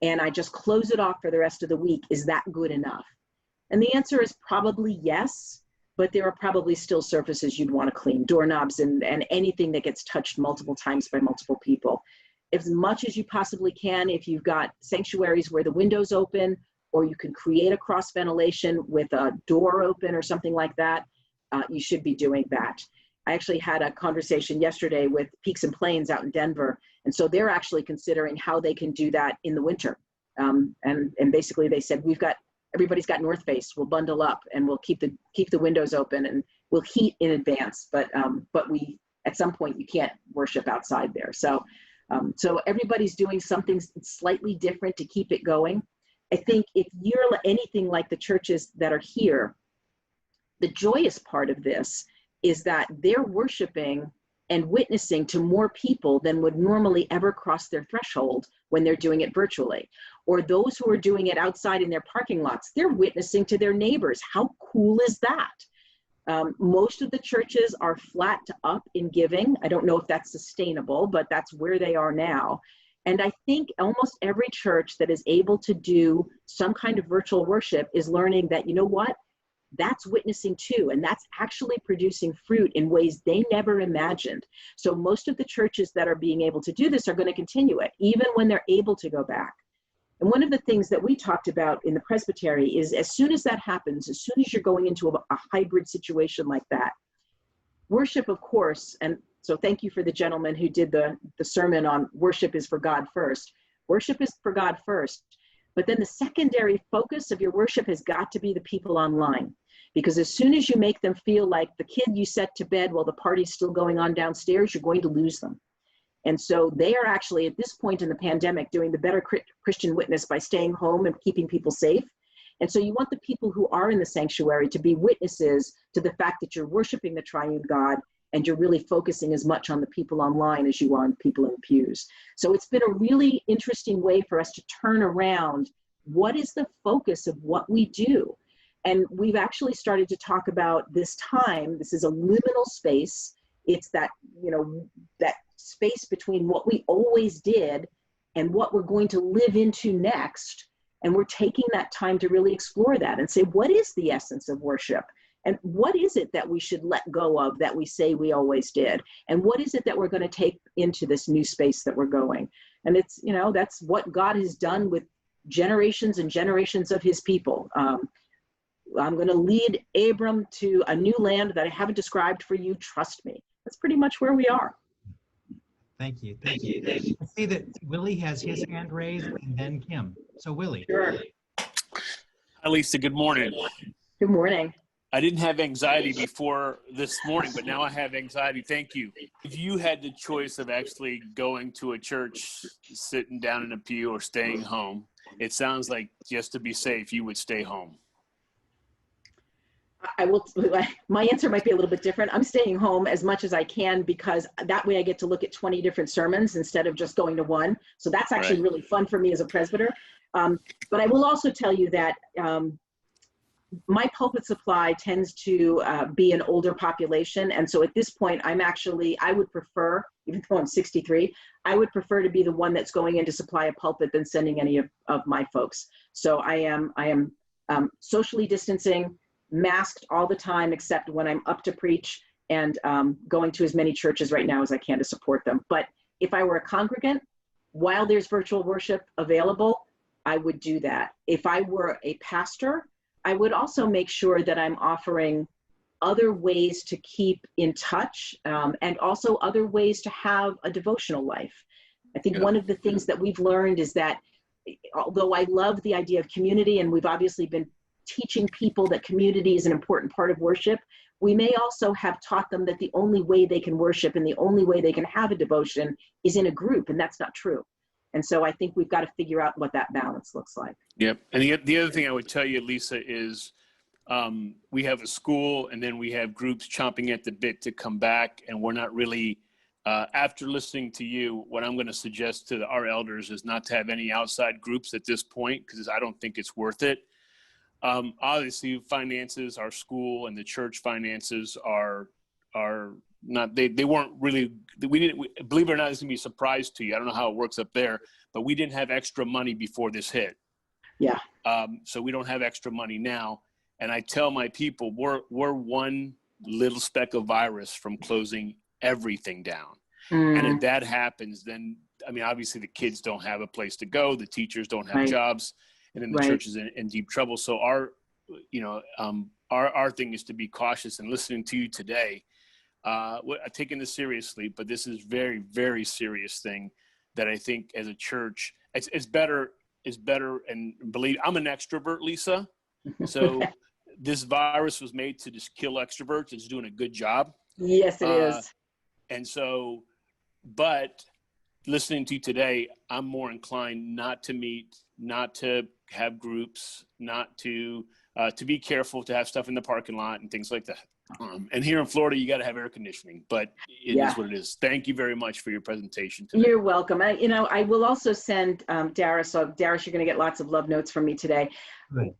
and I just close it off for the rest of the week, is that good enough? And the answer is probably yes, but there are probably still surfaces you'd want to clean, doorknobs and anything that gets touched multiple times by multiple people. As much as you possibly can, if you've got sanctuaries where the window's open, or you can create a cross ventilation with a door open or something like that, you should be doing that. I actually had a conversation yesterday with Peaks and Plains out in Denver. And so they're actually considering how they can do that in the winter. And basically they said, everybody's got North Face, we'll bundle up and we'll keep the windows open and we'll heat in advance. But we, at some point you can't worship outside there. So everybody's doing something slightly different to keep it going. I think if you're anything like the churches that are here, the joyous part of this is that they're worshiping and witnessing to more people than would normally ever cross their threshold when they're doing it virtually. Or those who are doing it outside in their parking lots, they're witnessing to their neighbors. How cool is that? Most of the churches are flat to up in giving. I don't know if that's sustainable, but that's where they are now. And I think almost every church that is able to do some kind of virtual worship is learning that, you know what? That's witnessing too, and that's actually producing fruit in ways they never imagined. So most of the churches that are being able to do this are going to continue it, even when they're able to go back. And one of the things that we talked about in the presbytery is as soon as that happens, as soon as you're going into a hybrid situation like that, worship, of course, and so thank you for the gentleman who did the sermon on worship is for God first. Worship is for God first. But then the secondary focus of your worship has got to be the people online. Because as soon as you make them feel like the kid you set to bed while the party's still going on downstairs, you're going to lose them. And so they are actually, at this point in the pandemic, doing the better Christian witness by staying home and keeping people safe. And so you want the people who are in the sanctuary to be witnesses to the fact that you're worshiping the triune God and you're really focusing as much on the people online as you are on the people in the pews. So it's been a really interesting way for us to turn around what is the focus of what we do. And we've actually started to talk about this time. This is a liminal space. It's that, that space between what we always did and what we're going to live into next. And we're taking that time to really explore that and say, what is the essence of worship? And what is it that we should let go of that we say we always did? And what is it that we're going to take into this new space that we're going? And it's, you know, that's what God has done with generations and generations of his people. I'm going to lead Abram to a new land that I haven't described for you. Trust me. That's pretty much where we are. Thank you. Thank you. I see that Willie has his hand raised and then Kim. So Willie. Sure. Hi, Lisa. Good morning. Good morning. I didn't have anxiety before this morning, but now I have anxiety. Thank you. If you had the choice of actually going to a church, sitting down in a pew, or staying home, it sounds like, just to be safe, you would stay home. I will, my answer might be a little bit different. I'm staying home as much as I can because that way I get to look at 20 different sermons instead of just going to one. So that's actually really fun for me as a presbyter. But I will also tell you that my pulpit supply tends to be an older population. And so at this point, I would prefer, even though I'm 63, I would prefer to be the one that's going in to supply a pulpit than sending any of my folks. So I am socially distancing, masked all the time, except when I'm up to preach, and going to as many churches right now as I can to support them. But if I were a congregant, while there's virtual worship available, I would do that. If I were a pastor, I would also make sure that I'm offering other ways to keep in touch, and also other ways to have a devotional life. I think one of the things that we've learned is that, although I love the idea of community, and we've obviously been teaching people that community is an important part of worship, we may also have taught them that the only way they can worship and the only way they can have a devotion is in a group, and that's not true. And so I think we've got to figure out what that balance looks like. Yep. And the other thing I would tell you, Lisa, is we have a school, and then we have groups chomping at the bit to come back, and we're not really, after listening to you, what I'm going to suggest to our elders is not to have any outside groups at this point, because I don't think it's worth it. Obviously, finances, our school and the church finances are not, they weren't really, believe it or not, it's gonna be a surprise to you. I don't know how it works up there, but we didn't have extra money before this hit. Yeah. So we don't have extra money now. And I tell my people, we're one little speck of virus from closing everything down. And if that happens, then, I mean, obviously the kids don't have a place to go. The teachers don't have jobs. And then the church is in deep trouble. So our thing is to be cautious. And listening to you today, taking this seriously, but this is very, very serious thing that I think as a church, it's better. And believe, I'm an extrovert, Lisa. So this virus was made to just kill extroverts. It's doing a good job. Yes, it is. And so, but listening to you today, I'm more inclined not to meet, not to have groups, not to be careful, to have stuff in the parking lot and things like that. And here in Florida, you got to have air conditioning, but it is what it is. Thank you very much for your presentation today. You're welcome. I will also send Darius. So Darius, you're going to get lots of love notes from me today. Good.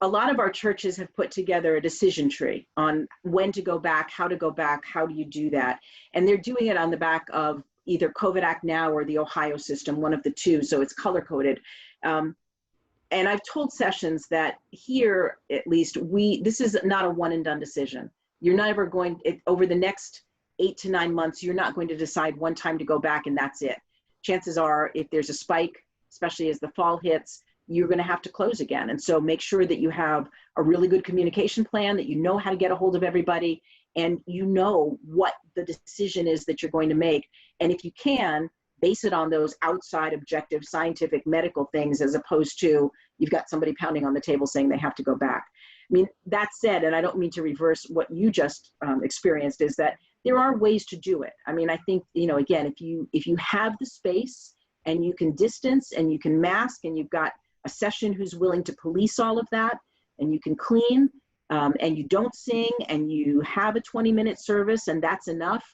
A lot of our churches have put together a decision tree on when to go back, how to go back, how do you do that? And they're doing it on the back of either COVID Act Now or the Ohio system, one of the two. So it's color coded. And I've told sessions that here, at least, this is not a one and done decision. You're never going, over the next 8 to 9 months, you're not going to decide one time to go back and that's it. Chances are, if there's a spike, especially as the fall hits, you're going to have to close again. And so make sure that you have a really good communication plan, that you know how to get a hold of everybody, and you know what the decision is that you're going to make. And if you can, base it on those outside objective scientific medical things, as opposed to you've got somebody pounding on the table saying they have to go back. I mean, that said, and I don't mean to reverse what you just experienced, is that there are ways to do it. I mean, I think, again, if you have the space and you can distance and you can mask and you've got a session who's willing to police all of that, and you can clean and you don't sing and you have a 20-minute service and that's enough,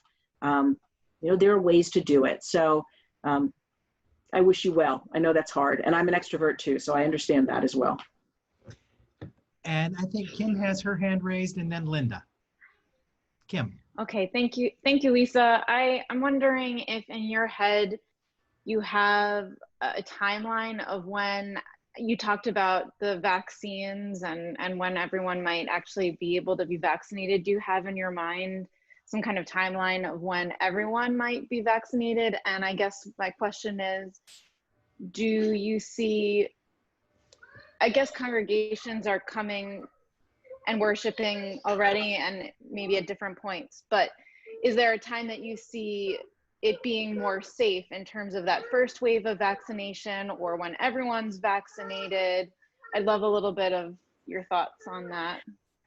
there are ways to do it. So I wish you well. I know that's hard. And I'm an extrovert too, so I understand that as well. And I think Kim has her hand raised, and then Linda. Kim. Okay, thank you. Thank you, Lisa. I'm wondering if in your head you have a timeline of when you talked about the vaccines and when everyone might actually be able to be vaccinated. Do you have in your mind some kind of timeline of when everyone might be vaccinated? And I guess my question is, do you see, I guess congregations are coming and worshiping already and maybe at different points, but is there a time that you see it being more safe in terms of that first wave of vaccination or when everyone's vaccinated? I'd love a little bit of your thoughts on that.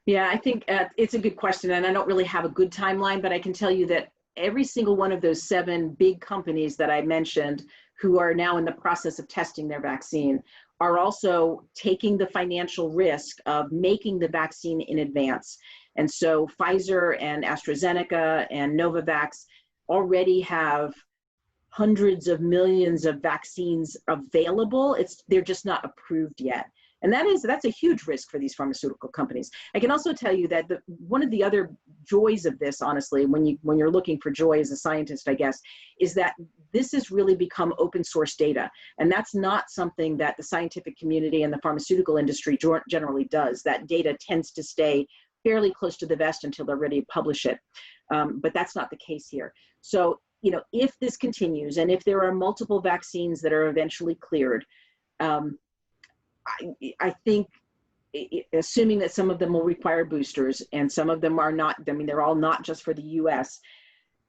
Yeah, I think it's a good question, and I don't really have a good timeline, but I can tell you that every single one of those 7 big companies that I mentioned who are now in the process of testing their vaccine are also taking the financial risk of making the vaccine in advance. And so Pfizer and AstraZeneca and Novavax already have hundreds of millions of vaccines available. They're just not approved yet. And that's a huge risk for these pharmaceutical companies. I can also tell you that one of the other joys of this, honestly, when you're looking for joy as a scientist, I guess, is that this has really become open source data. And that's not something that the scientific community and the pharmaceutical industry generally does. That data tends to stay fairly close to the vest until they're ready to publish it. But that's not the case here. So, if this continues and if there are multiple vaccines that are eventually cleared, I think, assuming that some of them will require boosters and some of them are not, I mean, they're all not just for the US,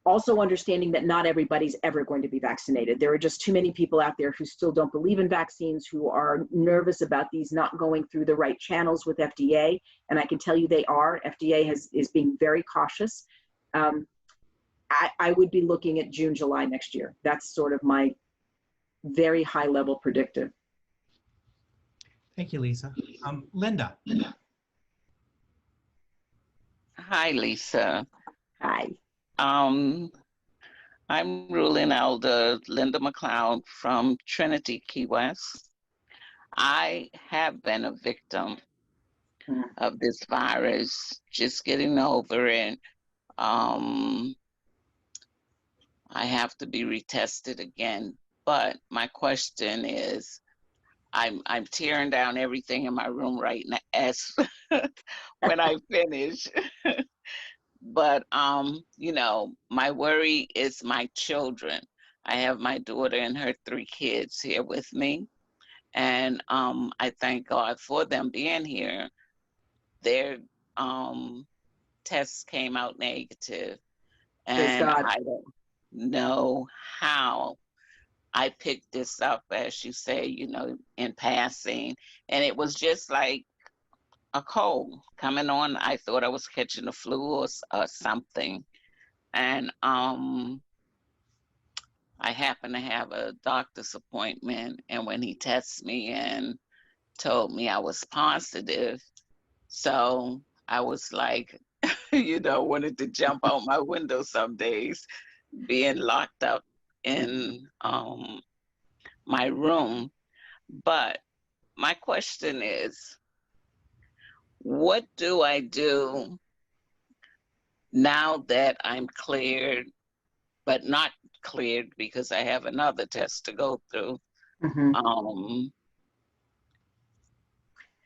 also understanding that not everybody's ever going to be vaccinated. There are just too many people out there who still don't believe in vaccines, who are nervous about these not going through the right channels with FDA. And I can tell you they are. FDA is being very cautious. I would be looking at June, July next year. That's sort of my very high level predictive. Thank you, Lisa. Linda. Hi, Lisa. Hi. I'm ruling elder Linda McLeod from Trinity, Key West. I have been a victim of this virus, just getting over it. I have to be retested again. But my question is, I'm tearing down everything in my room right now as when I finish. But my worry is my children. I have my daughter and her 3 kids here with me, and I thank God for them being here. Their tests came out negative, and I don't know how I picked this up, as you say, in passing, and it was just like a cold coming on. I thought I was catching the flu or something. And I happened to have a doctor's appointment, and when he tested me and told me I was positive, so I was like, wanted to jump out my window some days, being locked up in my room. But my question is, what do I do now that I'm cleared, but not cleared because I have another test to go through?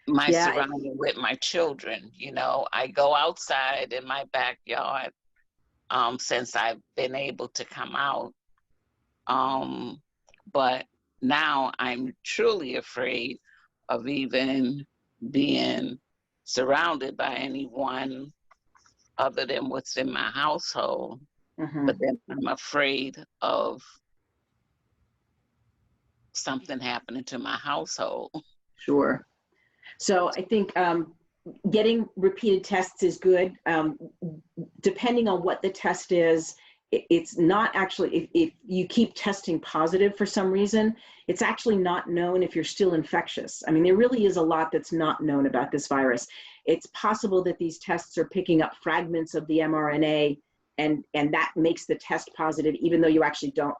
My surrounding with my children, I go outside in my backyard since I've been able to come out. But now I'm truly afraid of even being surrounded by anyone other than what's in my household. But then I'm afraid of something happening to my household. Sure. So I think getting repeated tests is good. Depending on what the test is, it's not actually, if you keep testing positive for some reason, it's actually not known if you're still infectious. I mean, there really is a lot that's not known about this virus. It's possible that these tests are picking up fragments of the mRNA, and that makes the test positive, even though you're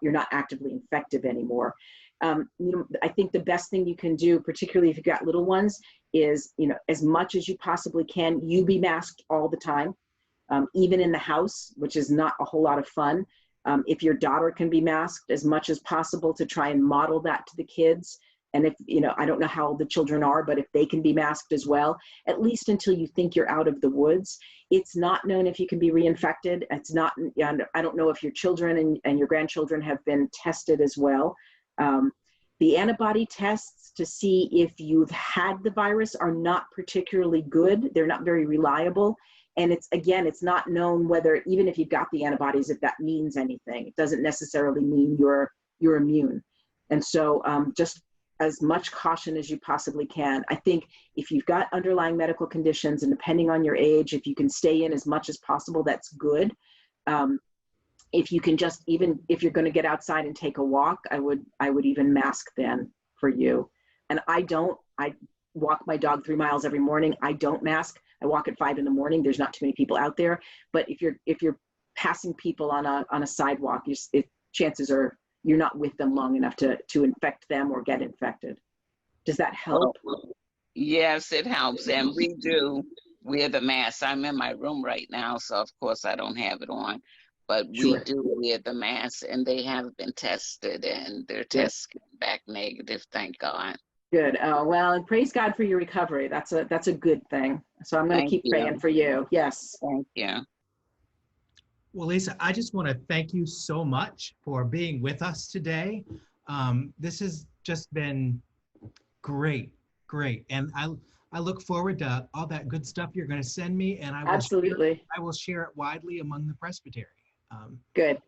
not actively infective anymore. I think the best thing you can do, particularly if you've got little ones, is, as much as you possibly can, you be masked all the time. Even in the house, which is not a whole lot of fun. If your daughter can be masked, as much as possible to try and model that to the kids, And if, you know, I don't know how old the children are, but if they can be masked as well, at least until you think you're out of the woods. It's not known if you can be reinfected. It's not, I don't know if your children and your grandchildren have been tested as well. The antibody tests to see if you've had the virus are not particularly good. They're not very reliable. And it's, again, it's not known whether, even if you've got the antibodies, if that means anything. It doesn't necessarily mean you're immune. And so just as much caution as you possibly can. I think if you've got underlying medical conditions, and depending on your age, if you can stay in as much as possible, that's good. If you can just, even if you're going to get outside and take a walk, I would even mask then for you. And I walk my dog 3 miles every morning. I don't mask. I walk at 5 in the morning. There's not too many people out there. But if you're passing people on a sidewalk, chances are you're not with them long enough to infect them or get infected. Does that help? Yes, it helps. And we do wear the mask. I'm in my room right now, so of course I don't have it on. But we do wear the mask, and they have been tested, and their tests came back negative, thank God. Good. Oh, well, and praise God for your recovery. That's a good thing. So I'm going to keep praying for you. Yes. Thank you. Well, Lissa, I just want to thank you so much for being with us today. This has just been great. And I look forward to all that good stuff you're going to send me, and I will share it widely among the presbytery. Good.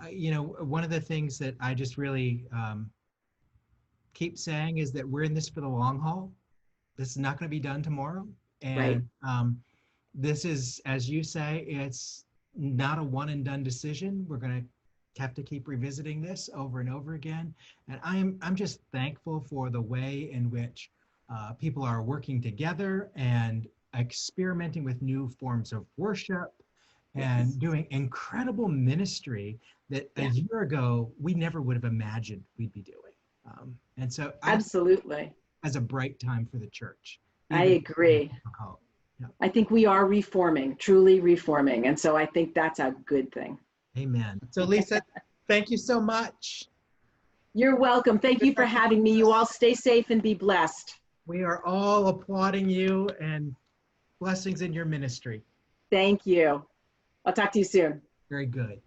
You know, one of the things that I just really keep saying is that we're in this for the long haul. This is not going to be done tomorrow. And this is, as you say, it's not a one and done decision. We're going to have to keep revisiting this over and over again. And I'm just thankful for the way in which people are working together and experimenting with new forms of worship and doing incredible ministry that a year ago we never would have imagined we'd be doing. And so absolutely, as a bright time for the church. I agree. Yeah. I think we are reforming, truly reforming. And so I think that's a good thing. Amen. So Lissa, thank you so much. You're welcome. Thank you for having me. You all stay safe and be blessed. We are all applauding you, and blessings in your ministry. Thank you. I'll talk to you soon. Very good.